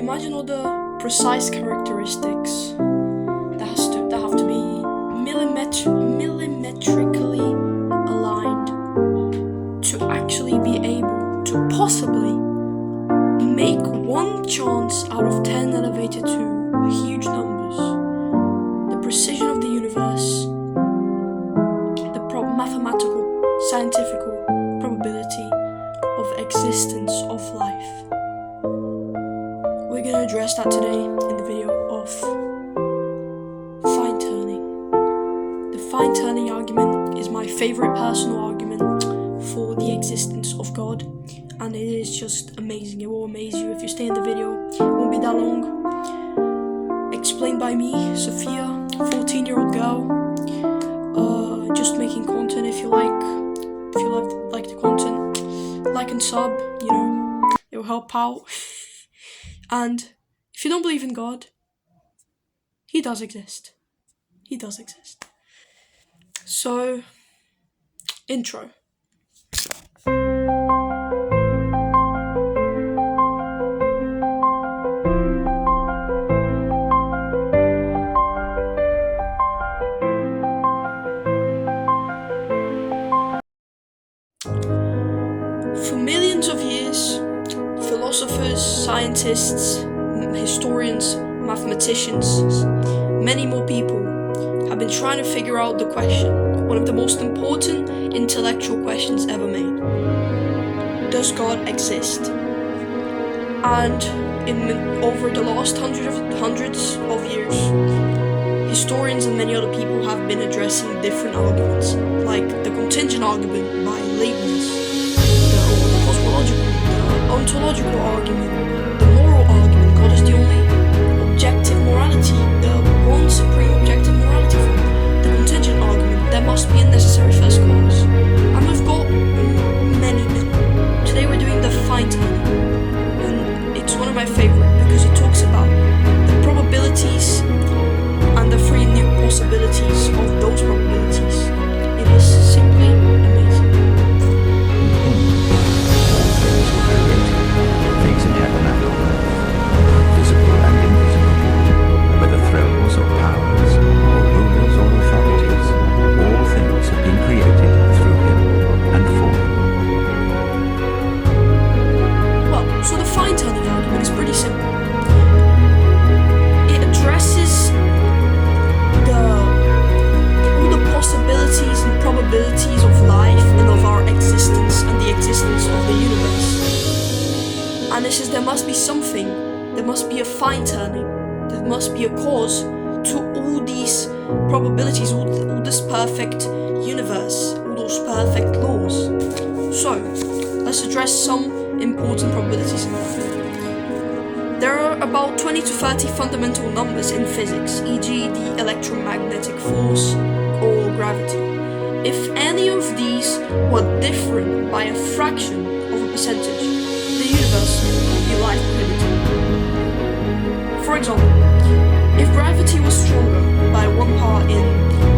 imagine all the precise characteristics that have to be millimetrically aligned to actually be able to possibly make one chance out of 10 elevated to huge numbers. The precision of the universe, the mathematical, scientific probability of existence of life. We're going to address that today in the video of fine turning. The fine turning argument is my favorite personal argument for the existence of God, and it is just amazing. It will amaze you if you stay in the video. It won't be that long. Explained by me, Sophia, 14-year-old girl, just making content. If you like the content, like and sub, it will help out. And if you don't believe in God, He does exist. He does exist. So, intro. For millions of years, philosophers, scientists, historians, mathematicians, many more people have been trying to figure out the question, one of the most important intellectual questions ever made. Does God exist? And over the last hundreds of years, historians and many other people have been addressing different arguments, like the contingent argument by Leibniz, the cosmological, the ontological argument, the moral argument, God is the only objective morality, the one supreme objective morality form, the contingent argument, there must be a necessary first cause. And we've got many. Today we're doing the fine turning, and it's one of my favorite because it talks about the probabilities and the three new possibilities of those probabilities. It is simply amazing. Things in heaven and on earth, visible and invisible, whether thrones or powers, or rulers or authorities, all things have been created through Him and for Him. Well, so the fine turning argument is pretty simple. It addresses all the possibilities and probabilities of life and of our existence and the existence of the universe. And it says there must be something, there must be a fine turning, there must be a cause to all these probabilities, all this perfect universe, all those perfect laws. So, let's address some important probabilities in that. There are about 20 to 30 fundamental numbers in physics, e.g. the electromagnetic force or gravity. If any of these were different by a fraction of a percentage, the universe would be life prohibited. For example, if gravity was stronger by 1 part in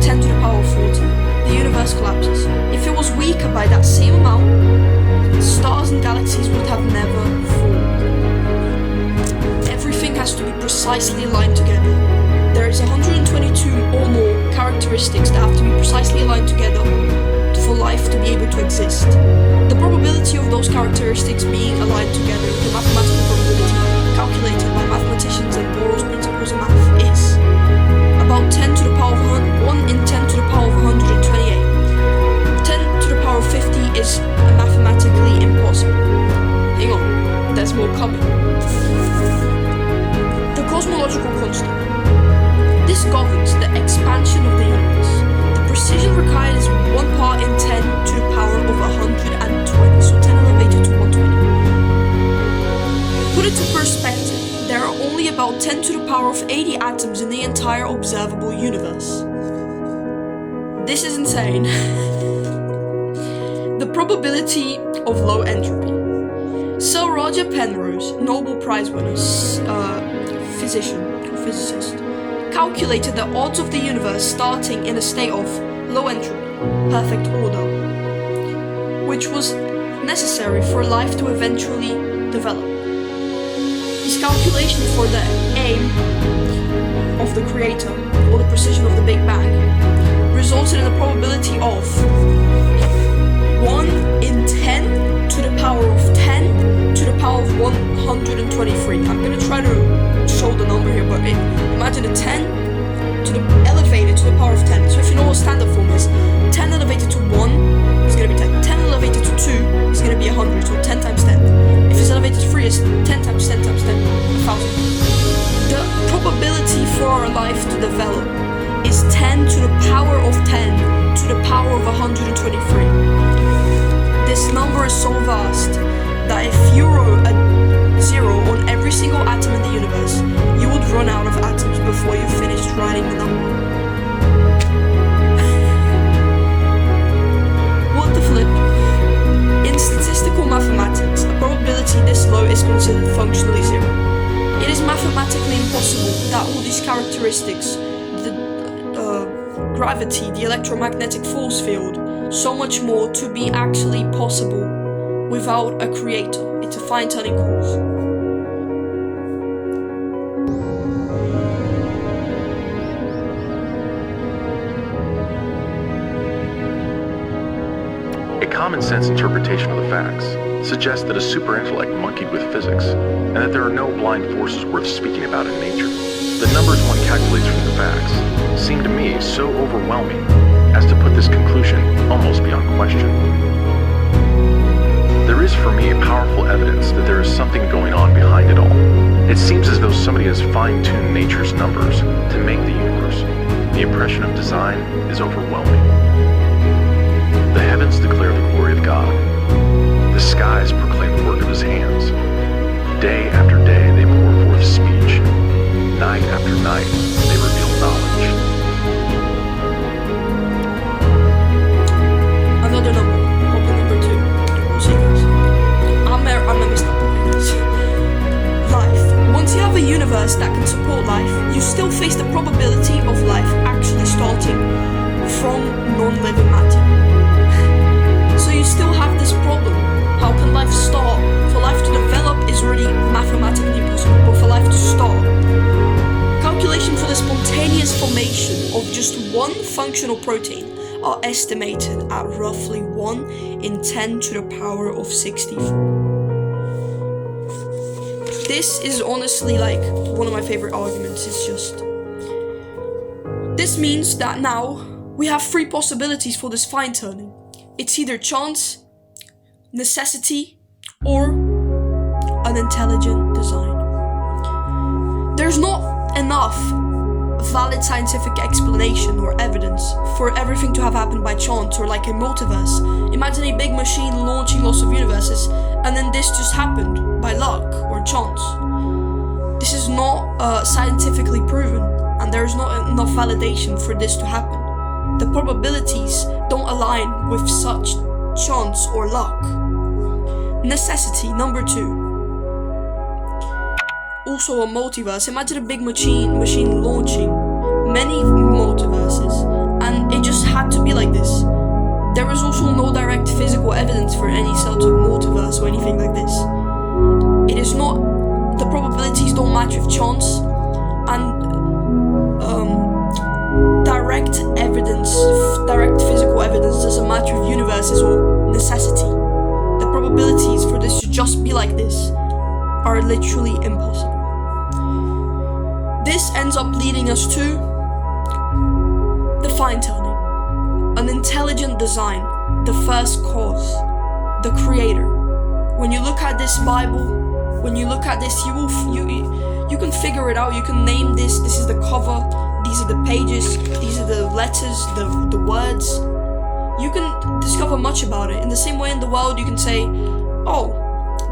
10 to the power of 40, the universe collapses. If it was weaker by that same amount, stars and galaxies would have never formed. Everything has to be precisely aligned together. There is 122 or more characteristics that have to be precisely aligned together for life to be able to exist. The probability of those characteristics being aligned together, the mathematical probability calculated by mathematicians and Bohr's principles of math, is about 10 to the power of 1 in 10 to the power of 128. 10 to the power of 50 is mathematically impossible. Hang on, there's more coming. The cosmological constant. This governs the expansion of the universe. The precision required is 1 part in 10 to the power of 120, so 10 elevated to 120. Put it to perspective, there are only about 10 to the power of 80 atoms in the entire observable universe. This is insane. The probability of low entropy. Sir Roger Penrose, Nobel Prize winner, physicist, calculated the odds of the universe starting in a state of low entropy, perfect order, which was necessary for life to eventually develop. His calculation for the aim of the creator, or the precision of the Big Bang, resulted in a probability of 1 in 10 to the power of 10 to the power of 123. I'm gonna try to show the number here, but imagine a 10 to the elevated to the power of 10. So if you know what standard form is, 10 elevated to 1 is gonna be 10. 10 elevated to 2 is gonna be 100, so 10 times 10. If it's elevated to 3, it's 10 times 10 times 10, 1,000. The probability for our life to develop is 10 to the power of 10 to the power of 123. This number is so vast that if you wrote a 0 on every single atom in the universe, you would run out of atoms before you finished writing the number. What the flip? In statistical mathematics, a probability this low is considered functionally zero. It is mathematically impossible that all these characteristics, the gravity, the electromagnetic force field, so much more, to be actually possible without a creator. It's a fine-tuning cause. A common-sense interpretation of the facts suggests that a super-intellect monkeyed with physics, and that there are no blind forces worth speaking about in nature. The numbers one calculates from the facts seem to me so overwhelming as to put this conclusion almost beyond question. There is for me powerful evidence that there is something going on behind it all. It seems as though somebody has fine-tuned nature's numbers to make the universe. The impression of design is overwhelming. The heavens declare the glory of God. The skies proclaim the work of his hands. Day after day they pour forth speech. Night after night they reveal knowledge. Another number, probably number 2. We'll see, guys. I'm a messed up, guys. Life. Once you have a universe that can support life, you still face the probability of life actually starting from non-living matter. So you still have this problem. How can life start? For life to develop is already mathematically possible, but for life to start, calculation for the spontaneous formation of just one functional protein are estimated at roughly 1 in 10 to the power of 64. This is honestly like one of my favorite arguments. It's just, this means that now we have 3 possibilities for this fine-tuning. It's either chance, necessity, or an intelligent design. There's not enough valid scientific explanation or evidence for everything to have happened by chance or like a multiverse. Imagine a big machine launching lots of universes and then this just happened by luck or chance. This is not scientifically proven, and there is not enough validation for this to happen. The probabilities don't align with such chance or luck. Necessity, number 2. Also a multiverse. Imagine a big machine launching many multiverses, and it just had to be like this. There is also no direct physical evidence for any sort of multiverse or anything like this. It is not, the probabilities don't match with chance, and direct physical evidence doesn't match with universes or necessity. The probabilities for this to just be like this are literally impossible. This ends up leading us to the fine-tuning, an intelligent design, the first cause, the creator. When you look at this Bible, when you look at this, you can figure it out. You can name this. This is the cover. These are the pages. These are the letters, the words. You can discover much about it. In the same way in the world, you can say, oh,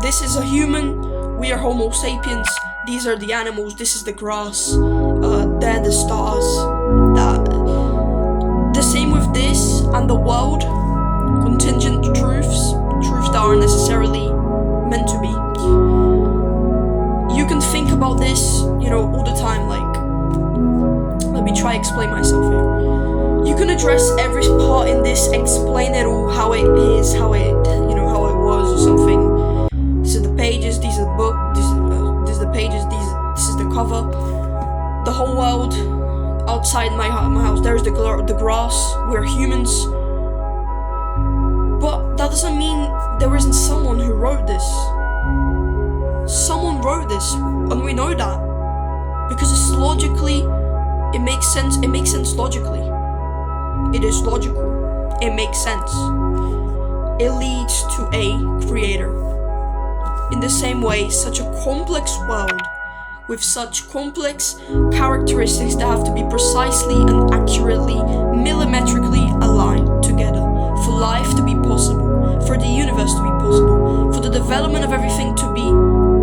this is a human. We are Homo sapiens. These are the animals. This is the grass. They're the stars. The same with this and the world. Contingent truths that aren't necessarily meant to be. You can think about this, all the time. Like, let me try explain myself here. You can address every part in this, explain it all, how it is, how it was or something. These are the pages. These are the book. These are the pages. cover the whole world outside my house. There's the grass. We're humans. But that doesn't mean there isn't someone who wrote this. Someone wrote this, and we know that because it's logically, it makes sense. It makes sense logically. It is logical. It makes sense. It leads to a creator. In the same way, such a complex world with such complex characteristics that have to be precisely and accurately, millimetrically aligned together for life to be possible, for the universe to be possible, for the development of everything to be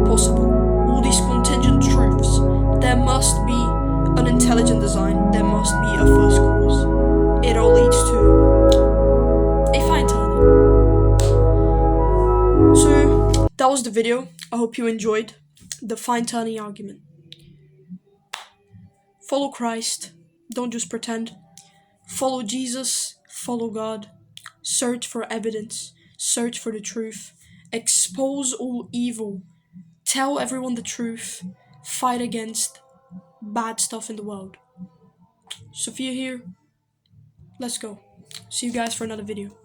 possible. All these contingent truths. There must be an intelligent design. There must be a first cause. It all leads to a fine turning. So that was the video. I hope you enjoyed the fine turning argument. Follow Christ. Don't just pretend. Follow Jesus. Follow God. Search for evidence. Search for the truth. Expose all evil. Tell everyone the truth. Fight against bad stuff in the world. Sophia here. Let's go. See you guys for another video.